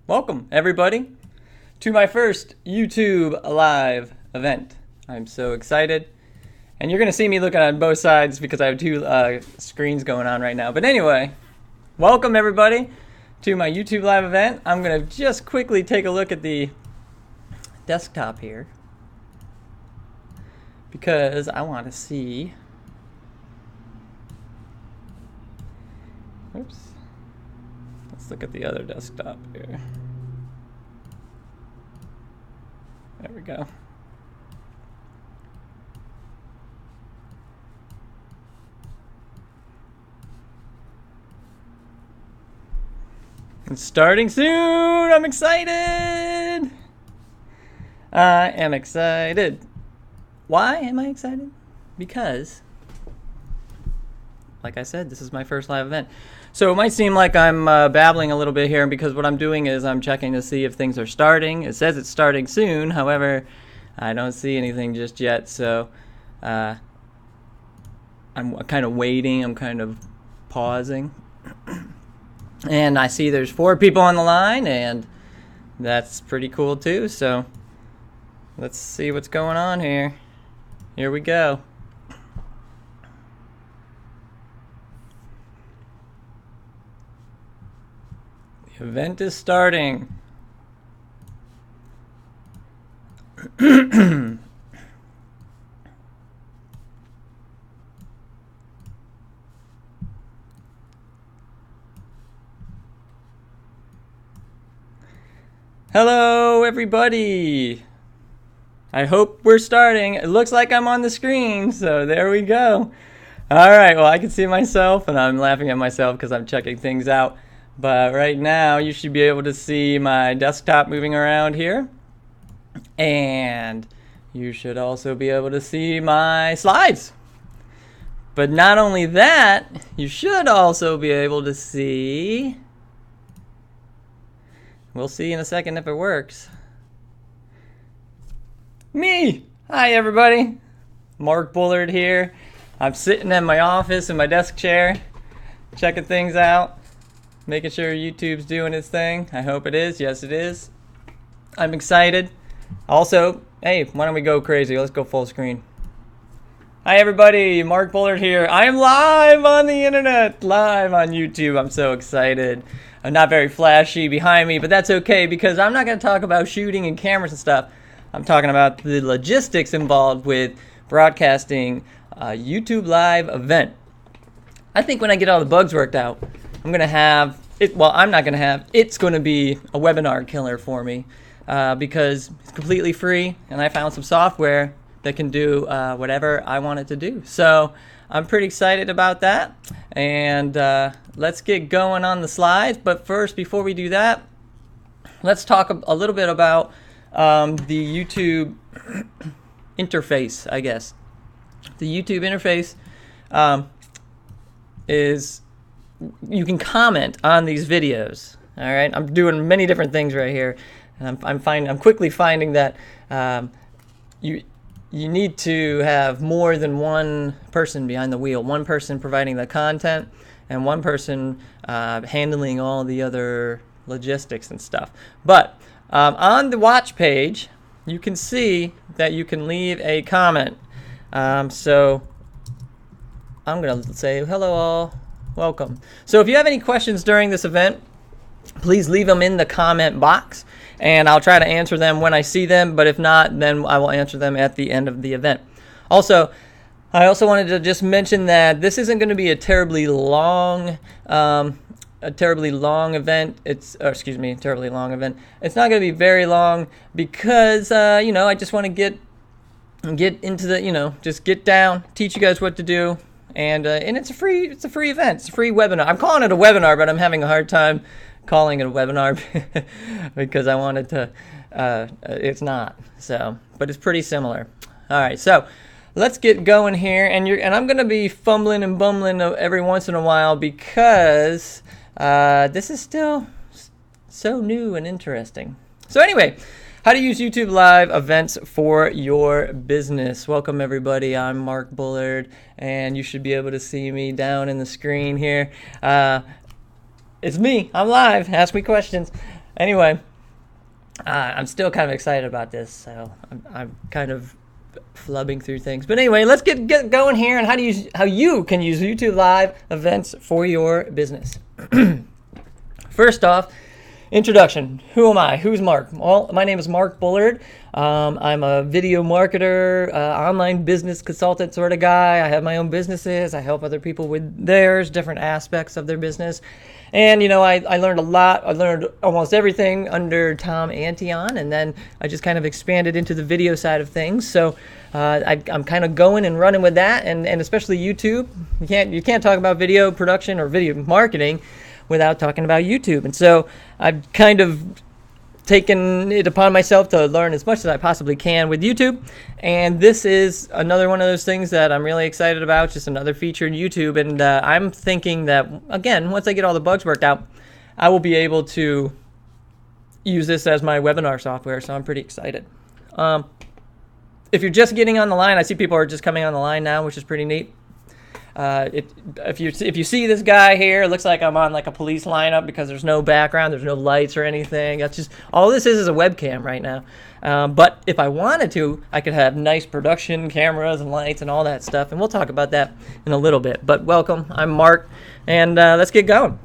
Welcome, everybody, to my first YouTube live event. I'm so excited. And you're going to see me looking on both sides because I have two screens going on right now. But anyway, welcome, everybody, to my YouTube live event. I'm going to just quickly take a look at the desktop here because I want to see. Oops. Let's look at the other desktop here. There we go. It's starting soon. I'm excited. I am excited. Why am I excited? Because, like I said, this is my first live event. So it might seem like I'm babbling a little bit here because what I'm doing is I'm checking to see if things are starting. It says it's starting soon. However, I don't see anything just yet. So I'm kind of waiting. I'm kind of pausing. And I see there's 4 people on the line, and that's pretty cool too. So let's see what's going on here. Here we go. The event is starting. Hello, everybody. I hope we're starting. It looks like I'm on the screen, so there we go. All right, well, I can see myself, and I'm laughing at myself because I'm checking things out. But right now, you should be able to see my desktop moving around here. And you should also be able to see my slides. But not only that, you should also be able to see... We'll see in a second if it works. Me! Hi, everybody. Mark Bullard here. I'm sitting in my office in my desk chair, checking things out. Making sure YouTube's doing its thing. I hope it is. Yes, it is. I'm excited. Also, hey, why don't we go crazy? Let's go full screen. Hi, everybody. Mark Bullard here. I am live on the internet, live on YouTube. I'm so excited. I'm not very flashy behind me, but that's okay because I'm not going to talk about shooting and cameras and stuff. I'm talking about the logistics involved with broadcasting a YouTube live event. I think when I get all the bugs worked out, I'm going to have it. Well, I'm not going to have. It's going to be a webinar killer for me because it's completely free, and I found some software that can do whatever I want it to do. So I'm pretty excited about that, and let's get going on the slides. But first, before we do that, let's talk a little bit about the YouTube interface, I guess. The YouTube interface is... You can comment on these videos. All right, I'm doing many different things right here, and I'm quickly finding that you need to have more than one person behind the wheel. One person providing the content, and one person handling all the other logistics and stuff. But on the watch page, you can see that you can leave a comment. So I'm gonna say hello all. Welcome. So if you have any questions during this event, please leave them in the comment box, and I'll try to answer them when I see them, but if not, then I will answer them at the end of the event. Also, I also wanted to just mention that this isn't going to be a terribly long event. Terribly long event. It's not going to be very long because, I just want to get into the, just get down, teach you guys what to do. And it's a free event. It's a free webinar. I'm calling it a webinar, but I'm having a hard time calling it a webinar because I wanted to. It's not. So, but it's pretty similar. All right. So, let's get going here. And I'm going to be fumbling and bumbling every once in a while because this is still so new and interesting. So anyway. How to use YouTube Live events for your business. Welcome, everybody. I'm Mark Bullard, and you should be able to see me down in the screen here. It's me. I'm live. Ask me questions. Anyway, I'm still kind of excited about this, so I'm kind of flubbing through things. But anyway, let's get going here on how you can use YouTube Live events for your business. First off, introduction. Who am I? Who's Mark? Well, my name is Mark Bullard. I'm a video marketer, online business consultant sort of guy. I have my own businesses. I help other people with theirs, different aspects of their business. And, you know, I learned a lot. I learned almost everything under Tom Antion, and then I just kind of expanded into the video side of things. So I'm kind of going and running with that, and especially YouTube. You can't talk about video production or video marketing without talking about YouTube. And so I've kind of taken it upon myself to learn as much as I possibly can with YouTube. And this is another one of those things that I'm really excited about, just another feature in YouTube. And I'm thinking that, again, once I get all the bugs worked out, I will be able to use this as my webinar software. So I'm pretty excited. If you're just getting on the line, I see people are just coming on the line now, which is pretty neat. If you see this guy here, it looks like I'm on like a police lineup because there's no background, there's no lights or anything. That's just all this is a webcam right now. But if I wanted to, I could have nice production cameras and lights and all that stuff, and we'll talk about that in a little bit. But welcome, I'm Mark, and let's get going.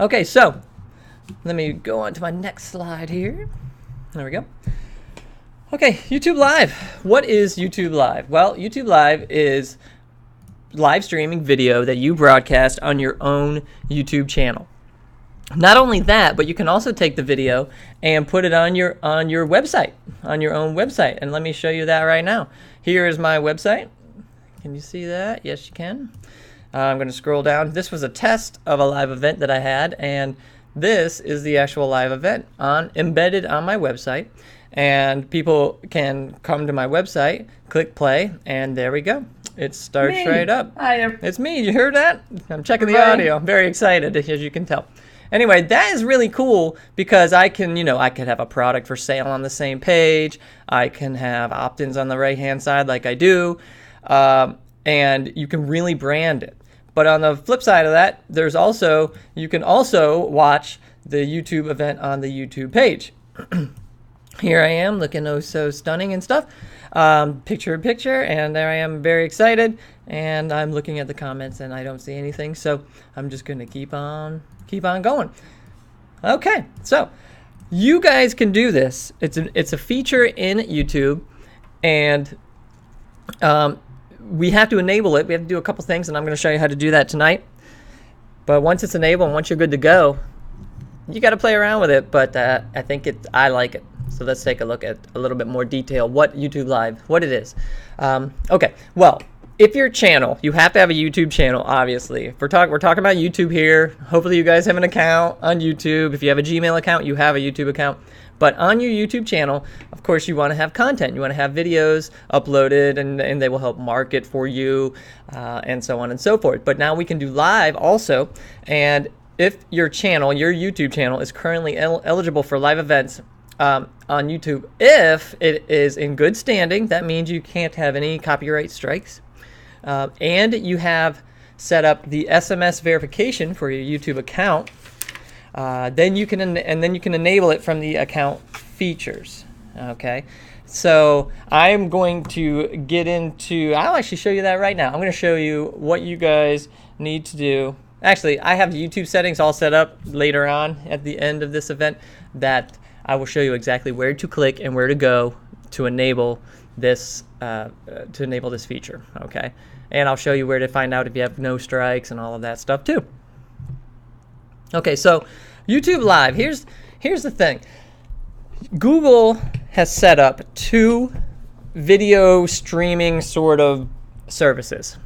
Okay, so let me go on to my next slide here. There we go. Okay, YouTube Live. What is YouTube Live? Well, YouTube Live is live streaming video that you broadcast on your own YouTube channel. Not only that, but you can also take the video and put it on your website, on your own website. And let me show you that right now. Here is my website. Can you see that? Yes, you can. I'm going to scroll down. This was a test of a live event that I had, and this is the actual live event embedded on my website. And people can come to my website, click play, and there we go. It starts right up. Hi. It's me. You heard that? I'm checking the audio. I'm very excited, as you can tell. Anyway, that is really cool because I can, I could have a product for sale on the same page. I can have opt-ins on the right-hand side like I do. And you can really brand it. But on the flip side of that, you can also watch the YouTube event on the YouTube page. Here I am looking oh so stunning and stuff. Picture in picture, and there I am, very excited, and I'm looking at the comments and I don't see anything, so I'm just going to keep on going. Okay, so you guys can do this. It's a feature in YouTube, and we have to enable it. We have to do a couple things, and I'm going to show you how to do that tonight. But once it's enabled and once you're good to go, you got to play around with it, but I like it. So let's take a look at a little bit more detail what YouTube Live, what it is. Okay, well, if your channel, you have to have a YouTube channel, obviously. We're talking about YouTube here. Hopefully you guys have an account on YouTube. If you have a Gmail account, you have a YouTube account. But on your YouTube channel, of course, you want to have content. You want to have videos uploaded, and they will help market for you, and so on and so forth. But now we can do live also, and if your YouTube channel is currently eligible for live events on YouTube, if it is in good standing, that means you can't have any copyright strikes, and you have set up the SMS verification for your YouTube account, then you can enable it from the account features. Okay, so I'm going to I'll actually show you that right now. I'm going to show you what you guys need to do. Actually, I have the YouTube settings all set up later on at the end of this event that I will show you exactly where to click and where to go to enable this feature. Okay, and I'll show you where to find out if you have no strikes and all of that stuff too. Okay, so YouTube Live. Here's the thing. Google has set up 2 video streaming sort of services.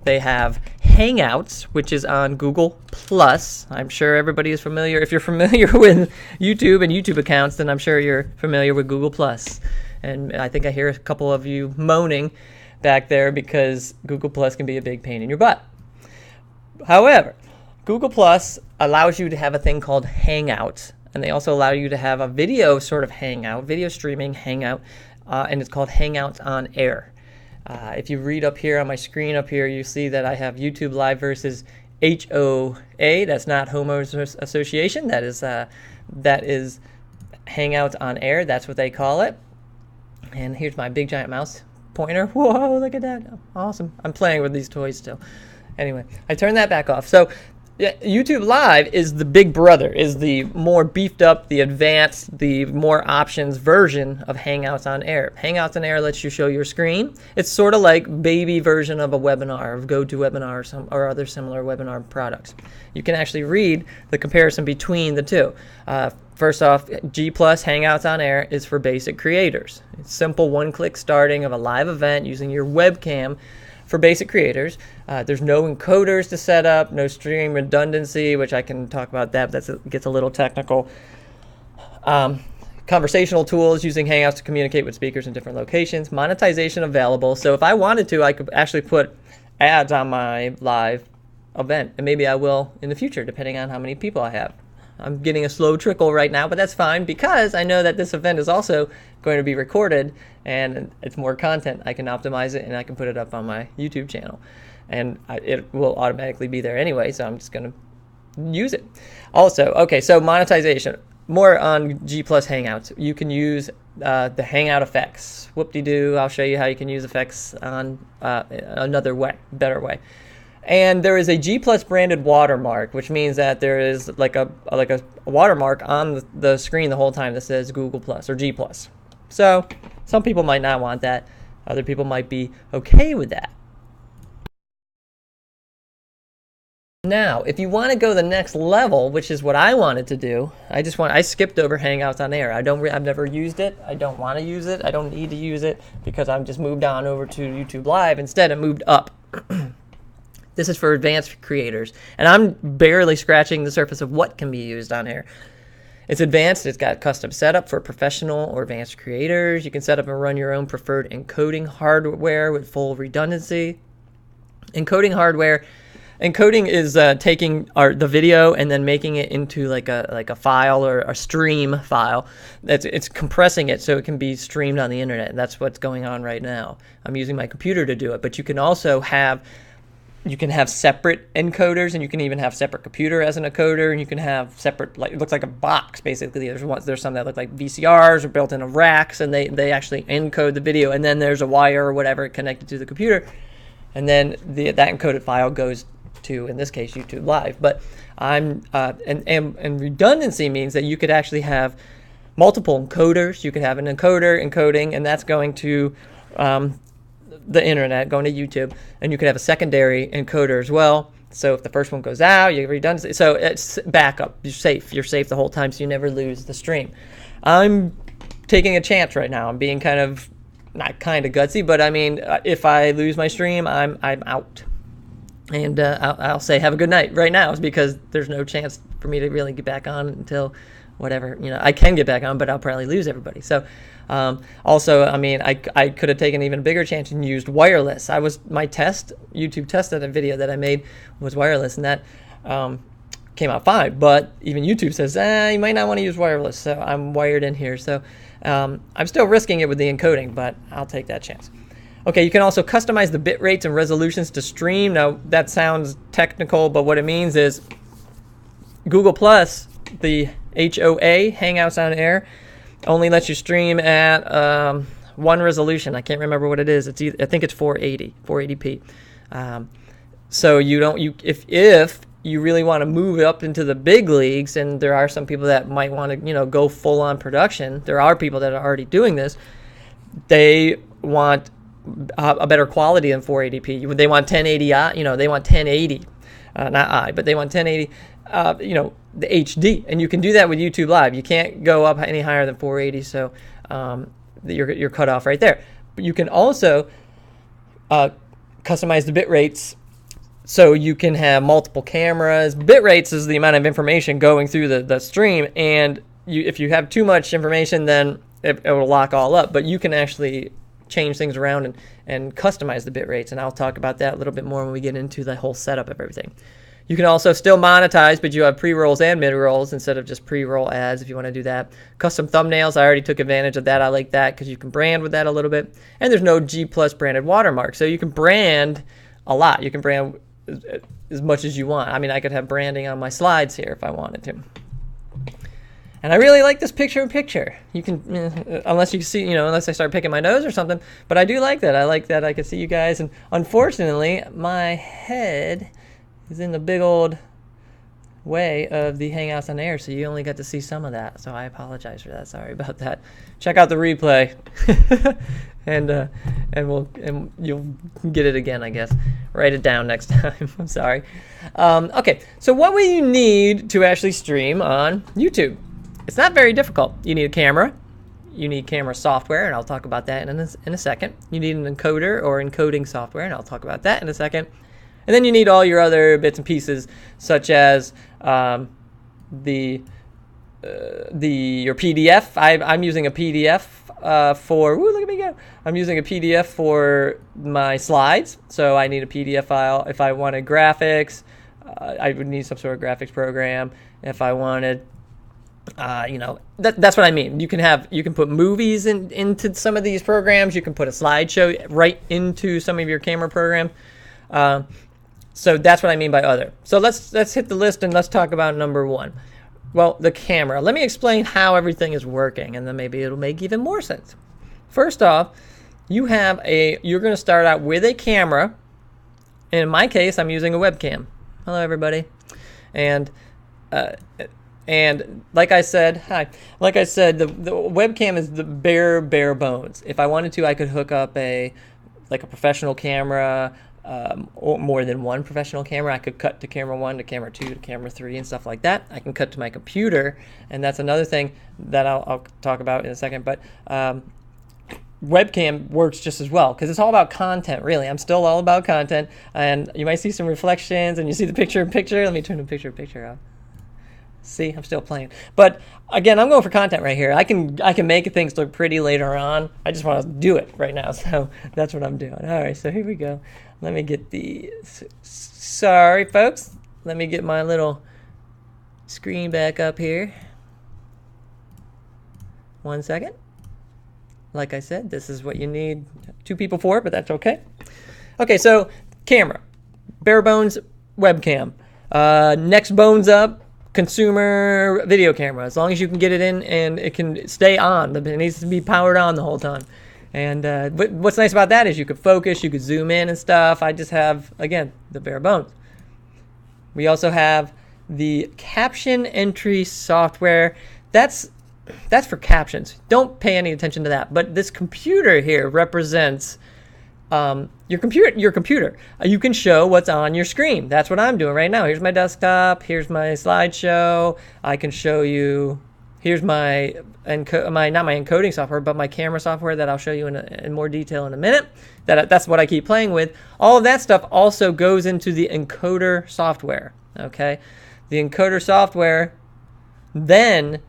They have Hangouts, which is on Google+. I'm sure everybody is familiar. If you're familiar with YouTube and YouTube accounts, then I'm sure you're familiar with Google+. And I think I hear a couple of you moaning back there because Google+ can be a big pain in your butt. However, Google+ allows you to have a thing called Hangouts, and they also allow you to have a video sort of hangout, video streaming hangout, and it's called Hangouts on Air. If you read up here on my screen up here, you see that I have YouTube Live versus HOA. That's not Homo Association. That is Hangouts on Air. That's what they call it. And here's my big giant mouse pointer. Whoa, look at that. Awesome. I'm playing with these toys still. Anyway, I turned that back off. So yeah, YouTube Live is the big brother, is the more beefed up, the advanced, the more options version of Hangouts on Air. Hangouts on Air lets you show your screen. It's sort of like baby version of a webinar, of GoToWebinar or other similar webinar products. You can actually read the comparison between the two. First off, G+ Hangouts on Air is for basic creators. It's simple one-click starting of a live event using your webcam for basic creators. There's no encoders to set up, no stream redundancy, which I can talk about that, but that gets a little technical. Conversational tools using Hangouts to communicate with speakers in different locations. Monetization available. So if I wanted to, I could actually put ads on my live event, and maybe I will in the future, depending on how many people I have. I'm getting a slow trickle right now, but that's fine because I know that this event is also going to be recorded and it's more content. I can optimize it and I can put it up on my YouTube channel. And it will automatically be there anyway, so I'm just going to use it. Also, okay, so monetization. More on G+ Hangouts. You can use the Hangout effects. Whoop-de-doo, I'll show you how you can use effects on another way, better way. And there is a G+ branded watermark, which means that there is like a watermark on the screen the whole time that says Google+ or G+. So some people might not want that. Other people might be okay with that. Now, if you want to go the next level, which is what I wanted to do, I skipped over Hangouts on Air. I've never used it. I don't want to use it. I don't need to use it because I've just moved on over to YouTube Live. Instead, I moved up. This is for advanced creators, and I'm barely scratching the surface of what can be used on here. It's advanced. It's got custom setup for professional or advanced creators. You can set up and run your own preferred encoding hardware with full redundancy. Encoding is taking the video and then making it into like a file or a stream file. It's compressing it so it can be streamed on the internet. And that's what's going on right now. I'm using my computer to do it, but you can also have separate encoders, and you can even have separate computer as an encoder, and you can have separate, like, it looks like a box basically. There's some that look like VCRs or built into racks, and they actually encode the video, and then there's a wire or whatever connected to the computer, and then that encoded file goes to, in this case, YouTube Live. But and redundancy means that you could actually have multiple encoders. You could have an encoder encoding, and that's going to the internet, going to YouTube, and you could have a secondary encoder as well. So if the first one goes out, you have redundancy. So it's backup. You're safe. You're safe the whole time, so you never lose the stream. I'm taking a chance right now. I'm being not kind of gutsy, but I mean, if I lose my stream, I'm out. And I'll say have a good night right now, because there's no chance for me to really get back on until whatever, I can get back on, but I'll probably lose everybody. So also, I mean, I could have taken an even bigger chance and used wireless. My YouTube test of the video that I made was wireless, and that came out fine. But even YouTube says, you might not want to use wireless. So I'm wired in here. So I'm still risking it with the encoding, but I'll take that chance. Okay, you can also customize the bit rates and resolutions to stream. Now, that sounds technical, but what it means is Google+, the HOA, Hangouts on Air, only lets you stream at one resolution. I can't remember what it is. I think it's 480p. So if you really want to move up into the big leagues, and there are some people that might want to go full on production. There are people that are already doing this. They want a better quality than 480p. They want 1080, they want 1080, but they want 1080, the HD, and you can do that with YouTube Live. You can't go up any higher than 480, so you're cut off right there. But you can also customize the bit rates, so you can have multiple cameras. Bit rates is the amount of information going through the stream, and if you have too much information, then it will lock all up. But you can actually change things around and customize the bit rates, and I'll talk about that a little bit more when we get into the whole setup of everything. You can also still monetize, but you have pre-rolls and mid-rolls instead of just pre-roll ads if you want to do that. Custom thumbnails, I already took advantage of that. I like that because you can brand with that a little bit. And there's no G+ branded watermark, so you can brand a lot. You can brand as much as you want. I mean, I could have branding on my slides here if I wanted to. And I really like this picture-in-picture. You can, unless you see, unless I start picking my nose or something. But I do like that. I like that I can see you guys. And unfortunately, my head is in the big old way of the Hangouts on Air, so you only got to see some of that. So I apologize for that. Sorry about that. Check out the replay, and you'll get it again, I guess. Write it down next time. I'm sorry. Okay, so what will you need to actually stream on YouTube? It's not very difficult. You need a camera. You need camera software, and I'll talk about that in a second. You need an encoder or encoding software, and I'll talk about that in a second. And then you need all your other bits and pieces, such as your PDF. I'm using a PDF for. Look at me go! I'm using a PDF for my slides, so I need a PDF file. If I wanted graphics, I would need some sort of graphics program. If I wanted, that's what I mean. You can put movies into some of these programs. You can put a slideshow right into some of your camera programs. So that's what I mean by other. So let's hit the list and let's talk about number one. Well, the camera. Let me explain how everything is working, and then maybe it'll make even more sense. First off, you're going to start out with a camera. And in my case, I'm using a webcam. Hello, everybody. And like I said, the webcam is the bare bones. If I wanted to, I could hook up a professional camera, or more than one professional camera. I could cut to camera 1 to camera 2 to camera 3 and stuff like that. I can cut to my computer, and that's another thing that I'll talk about in a second. But webcam works just as well because it's all about content, really. I'm still all about content, and you might see some reflections, and you see the picture-in-picture. Let me turn the picture-in-picture off. See, I'm still playing. But again, I'm going for content right here. I can make things look pretty later on. I just want to do it right now, so that's what I'm doing. All right, so here we go. Let me get sorry, folks. Let me get my little screen back up here. 1 second. Like I said, this is what you need 2 people for, but that's okay. Okay, so camera. Bare bones webcam. Next bones up. Consumer video camera. As long as you can get it in and it can stay on. It needs to be powered on the whole time. And what's nice about that is you could focus, you could zoom in and stuff. I just have, again, the bare bones. We also have the caption entry software. That's for captions. Don't pay any attention to that. But this computer here represents your computer. You can show what's on your screen. That's what I'm doing right now. Here's my desktop. Here's my slideshow. I can show you. Here's my not my encoding software, but my camera software that I'll show you in more detail in a minute. That's what I keep playing with. All of that stuff also goes into the encoder software. Okay, the encoder software then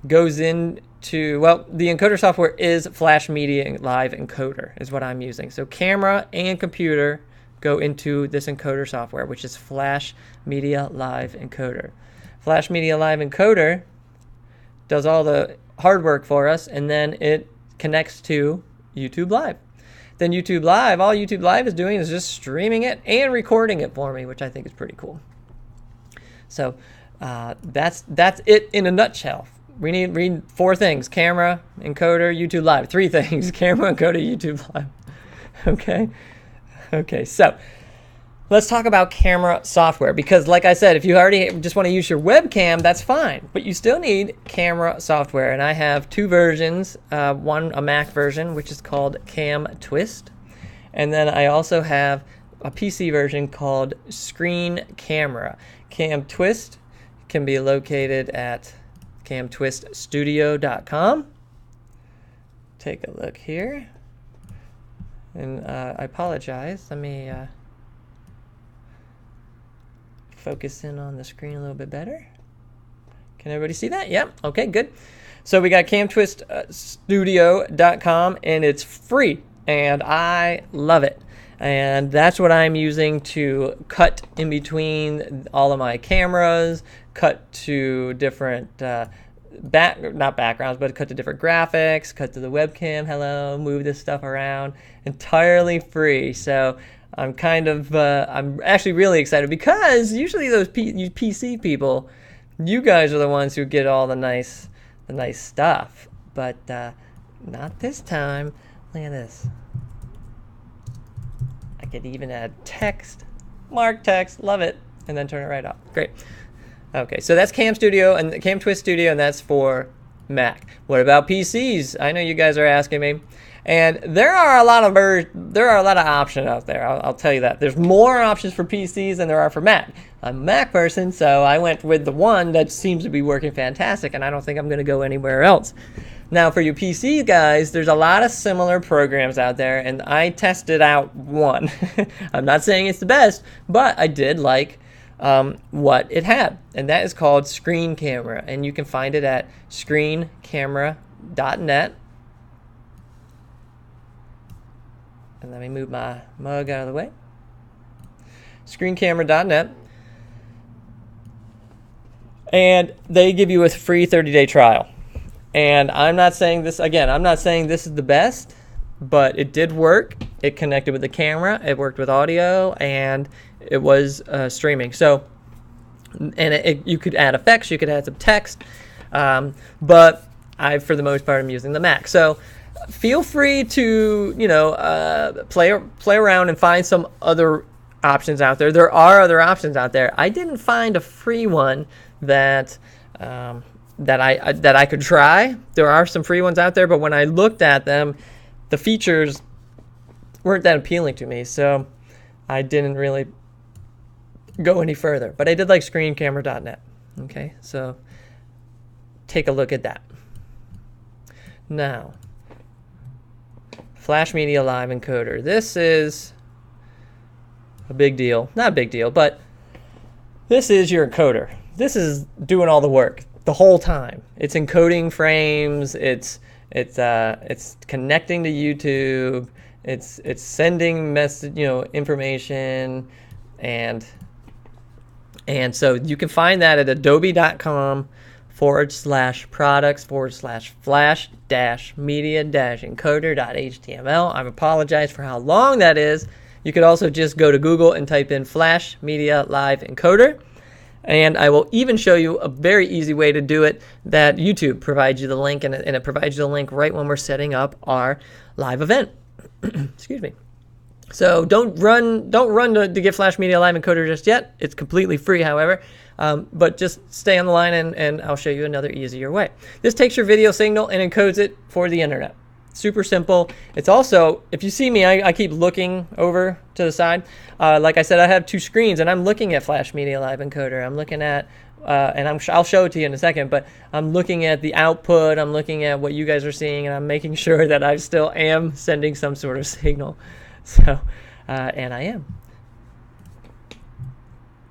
goes into, well, the encoder software is Flash Media Live Encoder is what I'm using. So camera and computer go into this encoder software, which is Flash Media Live Encoder. Flash Media Live Encoder does all the hard work for us, and then it connects to YouTube Live. Then YouTube Live, all YouTube Live is doing is just streaming it and recording it for me, which I think is pretty cool. So that's it in a nutshell. We need 4 things: camera, encoder, YouTube Live. 3 things: camera, encoder, YouTube Live. Okay, so let's talk about camera software, because like I said, if you already just want to use your webcam, that's fine, but you still need camera software. And I have 2 versions, one a Mac version, which is called Cam Twist, and then I also have a PC version called Screen Camera. Cam Twist can be located at camtwiststudio.com. Take a look here. And I apologize. Let me focus in on the screen a little bit better. Can everybody see that? Yep. Okay, good. So we got camtwiststudio.com, and it's free, and I love it. And that's what I'm using to cut in between all of my cameras, cut to different not backgrounds, but cut to different graphics, cut to the webcam, move this stuff around, entirely free. So I'm kind of I'm actually really excited, because usually those PC people, you guys are the ones who get all the nice stuff, but not this time. Look at this. I could even add text, mark text, love it, and then turn it right off. Great. Okay, so that's Cam Studio and Cam Twist Studio, and that's for Mac. What about PCs? I know you guys are asking me, and there are a lot of options out there. I'll tell you that. There's more options for PCs than there are for Mac. I'm a Mac person, so I went with the one that seems to be working fantastic, and I don't think I'm going to go anywhere else. Now, for you PC guys, there's a lot of similar programs out there, and I tested out one. I'm not saying it's the best, but I did like what it had, and that is called Screen Camera, and you can find it at screencamera.net. And let me move my mug out of the way. Screencamera.net. And they give you a free 30-day trial. And I'm not saying this, again, I'm not saying this is the best, but it did work. It connected with the camera, it worked with audio, and it was streaming. So, and you could add effects, you could add some text, but for the most part, I'm using the Mac. So feel free to, play around and find some other options out there. There are other options out there. I didn't find a free one that I could try. There are some free ones out there, but when I looked at them, the features weren't that appealing to me, so I didn't really go any further. But I did like screencamera.net. Okay, so take a look at that. Now, Flash Media Live Encoder. This is a big deal. Not a big deal, but this is your encoder. This is doing all the work the whole time. It's encoding frames. It's connecting to YouTube. It's sending message, information, and so you can find that at adobe.com/products/flash-media-encoder.html. I apologize for how long that is. You could also just go to Google and type in Flash Media Live Encoder. And I will even show you a very easy way to do it that YouTube provides you the link, and it provides you the link right when we're setting up our live event. Excuse me. So don't run to get Flash Media Live Encoder just yet. It's completely free, however. But just stay on the line, and I'll show you another easier way. This takes your video signal and encodes it for the internet. Super simple. It's also, if you see me, I keep looking over to the side. Like I said, I have two screens, and I'm looking at Flash Media Live Encoder. I'm looking at, and I'll show it to you in a second, but I'm looking at the output. I'm looking at what you guys are seeing, and I'm making sure that I still am sending some sort of signal. So, and I am.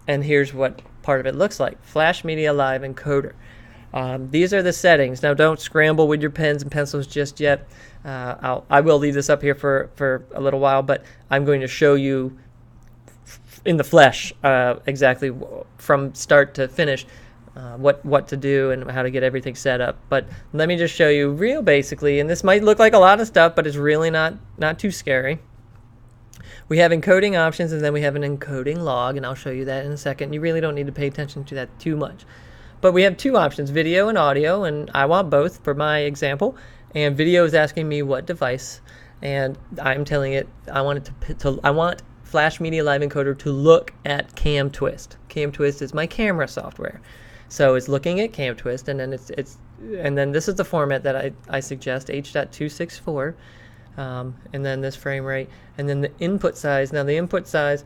And here's what part of it looks like. Flash Media Live Encoder. These are the settings. Now, don't scramble with your pens and pencils just yet. I will leave this up here for a little while, but I'm going to show you in the flesh exactly from start to finish what to do and how to get everything set up. But let me just show you real basically, and this might look like a lot of stuff, but it's really not too scary. We have encoding options, and then we have an encoding log, and I'll show you that in a second. You really don't need to pay attention to that too much. But we have two options, video and audio, and I want both for my example. And video is asking me what device, and I'm telling it I want Flash Media Live Encoder to look at Cam Twist. Cam Twist is my camera software, so it's looking at Cam Twist, and then and then this is the format that I suggest, H.264, and then this frame rate, and then the input size. Now the input size,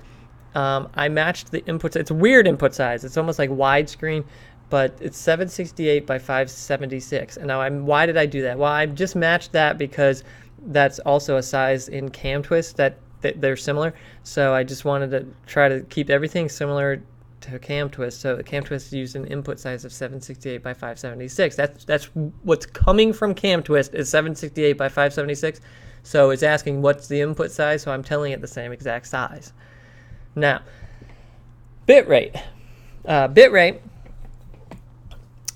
I matched the input. It's a weird input size. It's almost like widescreen, but it's 768 by 576. And now why did I do that? Well, I just matched that because that's also a size in Cam Twist that they're similar. So I just wanted to try to keep everything similar to Cam Twist. So Cam Twist used an input size of 768 by 576. That's what's coming from Cam Twist is 768 by 576. So it's asking what's the input size, so I'm telling it the same exact size. Now, bitrate. Bitrate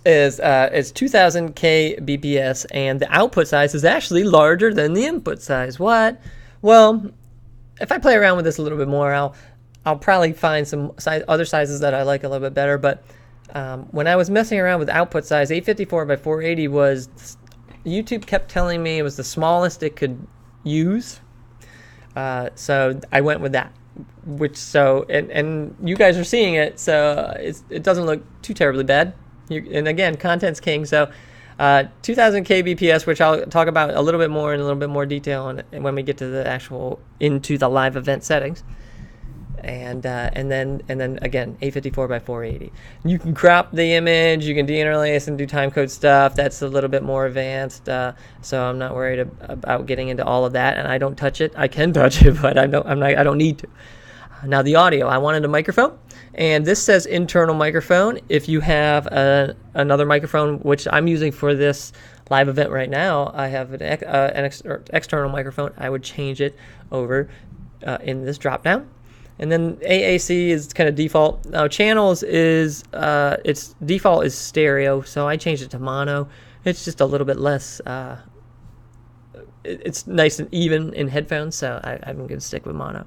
is 2000 kbps, and the output size is actually larger than the input size. What? Well, if I play around with this a little bit more, I'll probably find some other sizes that I like a little bit better. But when I was messing around with output size, 854 by 480 was, YouTube kept telling me it was the smallest it could use. So I went with that, and you guys are seeing it, so it doesn't look too terribly bad. And again, content's king. So 2000 kbps, which I'll talk about a little bit more in a little bit more detail when we get to the into the live event settings. And then again, 854 by 480. You can crop the image, you can deinterlace and do timecode stuff. That's a little bit more advanced, so I'm not worried about getting into all of that. And I don't touch it. I can touch it, but I don't need to. Now the audio, I wanted a microphone, and this says internal microphone. If you have another microphone, which I'm using for this live event right now, I have an external microphone. I would change it over in this drop down. And then AAC is kind of default. Now channels is its default is stereo, so I changed it to mono. It's just a little bit less. It's nice and even in headphones, so I'm going to stick with mono.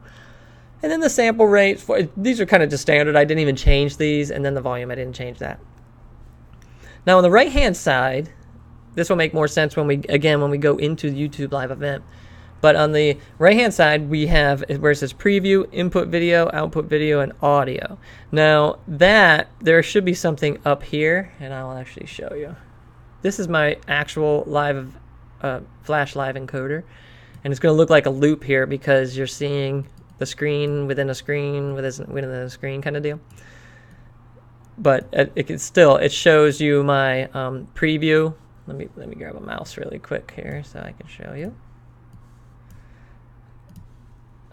And then the sample rate, these are kind of just standard. I didn't even change these. And then the volume, I didn't change that. Now on the right-hand side, this will make more sense when we go into the YouTube live event. But on the right-hand side, we have where it says preview, input video, output video, and audio. Now there should be something up here, and I'll actually show you. This is my actual live Flash Live encoder, and it's going to look like a loop here because you're seeing the screen within a screen within a screen kind of deal. But it shows you my preview. Let me grab a mouse really quick here so I can show you.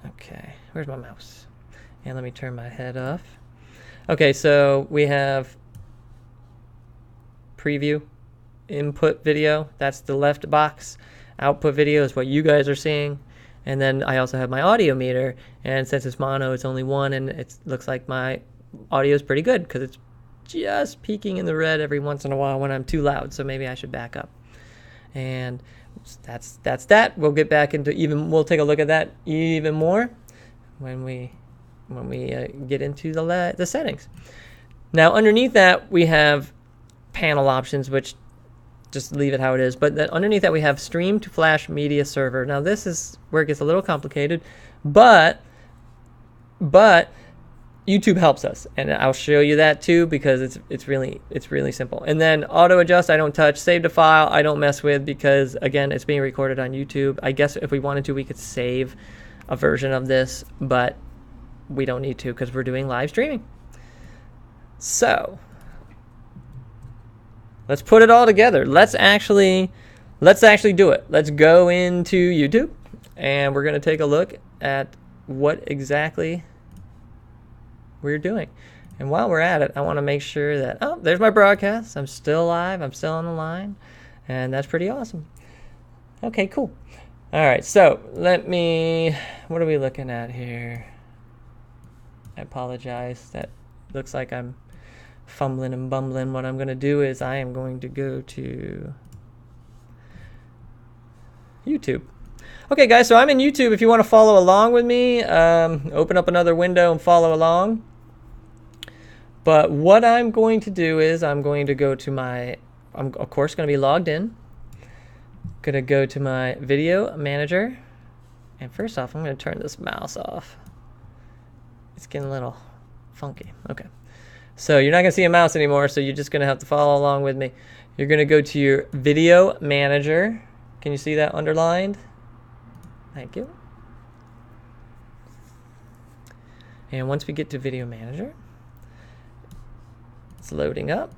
Okay, where's my mouse? And let me turn my head off. Okay, so we have preview, input video, that's the left box. Output video is what you guys are seeing. And then I also have my audio meter, and since it's mono, it's only one, and it looks like my audio is pretty good because it's just peaking in the red every once in a while when I'm too loud, so maybe I should back up. And that's that. We'll get back into we'll take a look at that even more when we get into the settings. Now underneath that we have panel options, which just leave it how it is. But then underneath that we have stream to flash media server. Now this is where it gets a little complicated, but YouTube helps us, and I'll show you that too because it's really simple. And then auto adjust I don't touch. Save to file I don't mess with because again it's being recorded on YouTube. I guess if we wanted to we could save a version of this, but we don't need to because we're doing live streaming. So let's put it all together. Let's actually do it. Let's go into YouTube and we're going to take a look at what exactly we're doing. And while we're at it, I want to make sure that, there's my broadcast. I'm still live. I'm still on the line. And that's pretty awesome. Okay, cool. All right, so what are we looking at here? I apologize. That looks like I'm fumbling and bumbling. What I'm going to do is I am going to go to YouTube. Okay, guys, so I'm in YouTube. If you want to follow along with me, open up another window and follow along. But what I'm going to do is I'm going to go to I'm of course going to be logged in. Going to go to my video manager. And first off, I'm going to turn this mouse off. It's getting a little funky. Okay. So you're not going to see a mouse anymore, so you're just going to have to follow along with me. You're going to go to your video manager. Can you see that underlined? Thank you. And once we get to video manager, it's loading up.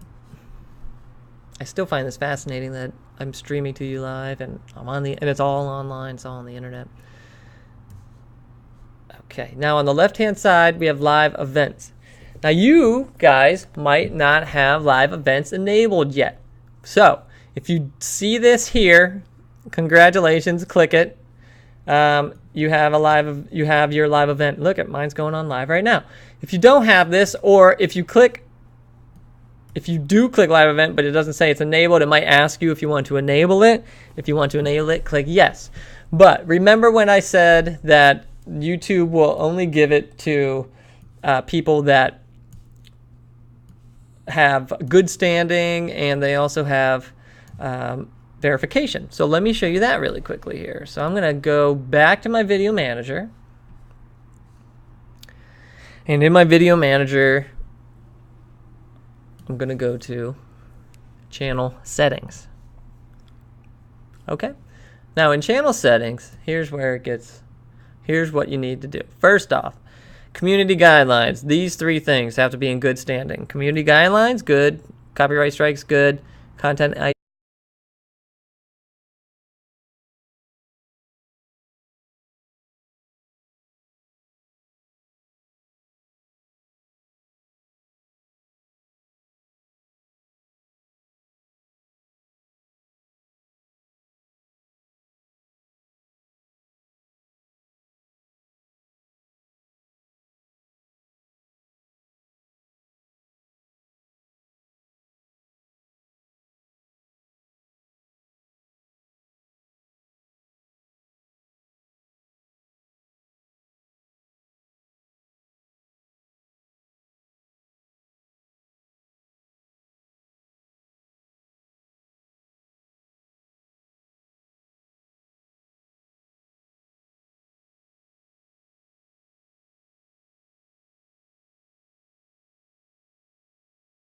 I still find this fascinating that I'm streaming to you live and and it's all online, it's all on the internet. Okay, now on the left-hand side, we have live events. Now you guys might not have live events enabled yet. So if you see this here, congratulations, click it. You have your live event. Look at mine's going on live right now. If you don't have this, or if you do click live event but it doesn't say it's enabled, it might ask you if you want to enable it. If you want to enable it, click yes. But remember when I said that YouTube will only give it to people that have good standing, and they also have verification. So let me show you that really quickly here. So I'm going to go back to my video manager. And in my video manager, I'm going to go to channel settings. Okay. Now in channel settings, here's what you need to do. First off, community guidelines. These three things have to be in good standing. Community guidelines, good. Copyright strikes, good. Content